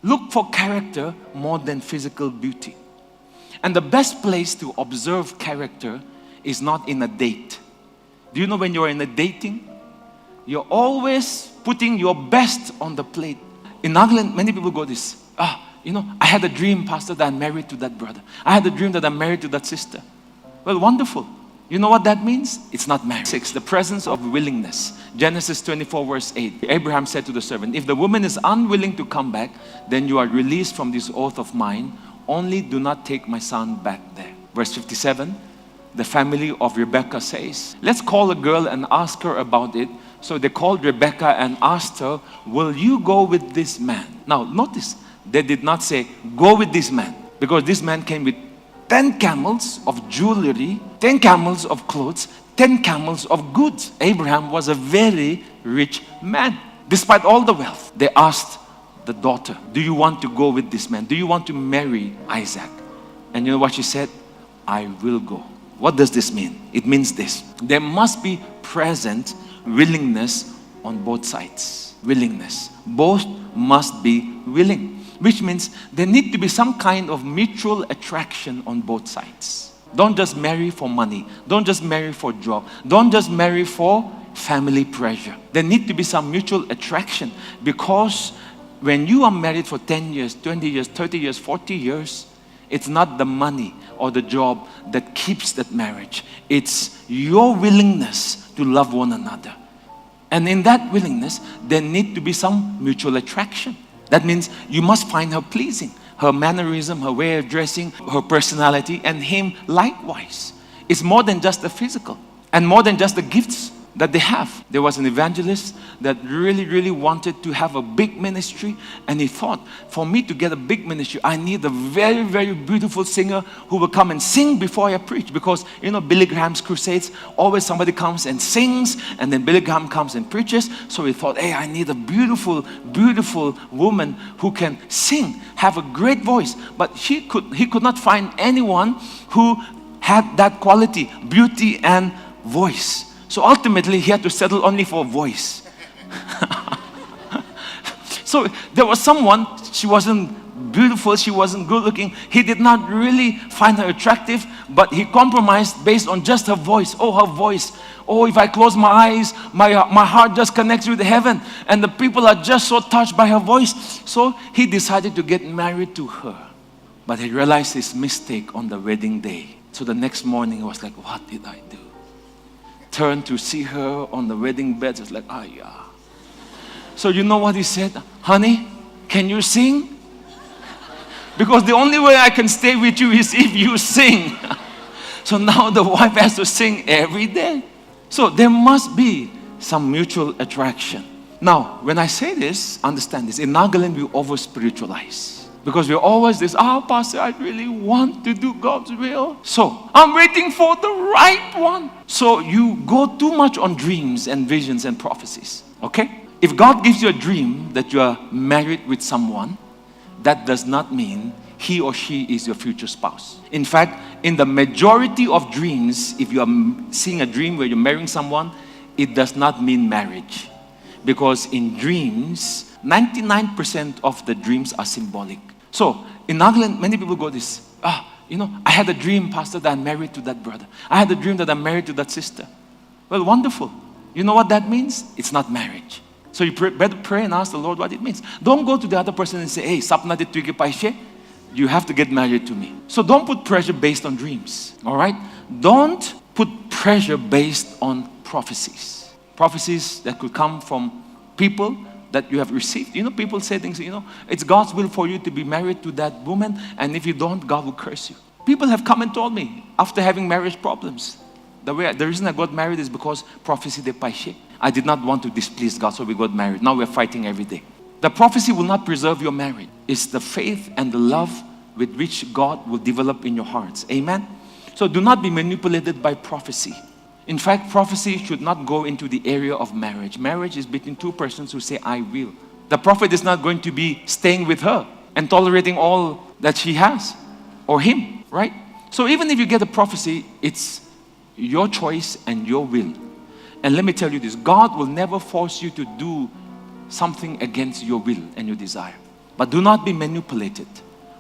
Look for character more than physical beauty. And the best place to observe character is not in a date. Do you know when you're in a dating, you're always putting your best on the plate. In Nagaland, many people go this, I had a dream, Pastor, that I'm married to that brother. I had a dream that I'm married to that sister. Well, wonderful. You know what that means? It's not marriage. 6, the presence of willingness. Genesis 24 verse 8. Abraham said to the servant, if the woman is unwilling to come back, then you are released from this oath of mine. Only do not take my son back there. Verse 57, the family of Rebekah says, let's call a girl and ask her about it. So they called Rebekah and asked her, will you go with this man? Now notice, they did not say, go with this man. Because this man came with 10 camels of jewelry, 10 camels of clothes, 10 camels of goods. Abraham was a very rich man. Despite all the wealth, they asked the daughter, do you want to go with this man? Do you want to marry Isaac? And you know what she said? I will go. What does this mean? It means this. There must be present willingness on both sides. Willingness. Both must be willing. Which means there need to be some kind of mutual attraction on both sides. Don't just marry for money. Don't just marry for job. Don't just marry for family pressure. There need to be some mutual attraction, because when you are married for 10 years, 20 years, 30 years, 40 years, it's not the money or the job that keeps that marriage. It's your willingness to love one another. And in that willingness, there need to be some mutual attraction. That means you must find her pleasing. Her mannerism, her way of dressing, her personality, and him likewise. It's more than just the physical and more than just the gifts that they have. There was an evangelist that really wanted to have a big ministry, and he thought, for me to get a big ministry, I need a very beautiful singer who will come and sing before I preach. Because Billy Graham's crusades, always somebody comes and sings, and then Billy Graham comes and preaches. So he thought, hey, I need a beautiful woman who can sing, have a great voice. But he could not find anyone who had that quality, beauty and voice. So ultimately, he had to settle only for a voice. So there was someone, she wasn't beautiful, she wasn't good looking. He did not really find her attractive, but he compromised based on just her voice. Oh, her voice. Oh, if I close my eyes, my heart just connects with heaven. And the people are just so touched by her voice. So he decided to get married to her. But he realized his mistake on the wedding day. So the next morning, he was like, what did I do? Turned to see her on the wedding bed. It's like, yeah. So you know what he said? Honey, can you sing? Because the only way I can stay with you is if you sing. So now the wife has to sing every day. So there must be some mutual attraction. Now, when I say this, understand this. In Nagaland, we over-spiritualize. Because we're always this, Pastor, I really want to do God's will. So, I'm waiting for the right one. So, you go too much on dreams and visions and prophecies. Okay? If God gives you a dream that you are married with someone, that does not mean he or she is your future spouse. In fact, in the majority of dreams, if you are seeing a dream where you're marrying someone, it does not mean marriage. Because in dreams, 99% of the dreams are symbolic. So, in Nagaland, many people go this, I had a dream, Pastor, that I'm married to that brother. I had a dream that I'm married to that sister. Well, wonderful. You know what that means? It's not marriage. So you better pray and ask the Lord what it means. Don't go to the other person and say, hey, sapna de tuige paishe. You have to get married to me. So don't put pressure based on dreams. All right? Don't put pressure based on prophecies. Prophecies that could come from people that you have received. People say things, it's God's will for you to be married to that woman, and if you don't, God will curse you. People have come and told me, after having marriage problems, the reason I got married is because prophecy de paishe. I did not want to displease God, so we got married. Now we're fighting every day. The prophecy will not preserve your marriage. It's the faith and the love with which God will develop in your hearts. Amen? So do not be manipulated by prophecy. In fact, prophecy should not go into the area of marriage. Marriage is between two persons who say, I will. The prophet is not going to be staying with her and tolerating all that she has or him, right? So even if you get a prophecy, it's your choice and your will. And let me tell you this, God will never force you to do something against your will and your desire. But But do not be manipulated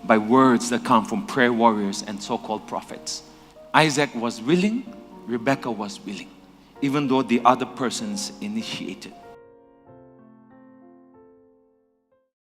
by words that come from prayer warriors and so-called prophets. Isaac was willing, Rebekah was willing, even though the other persons initiated.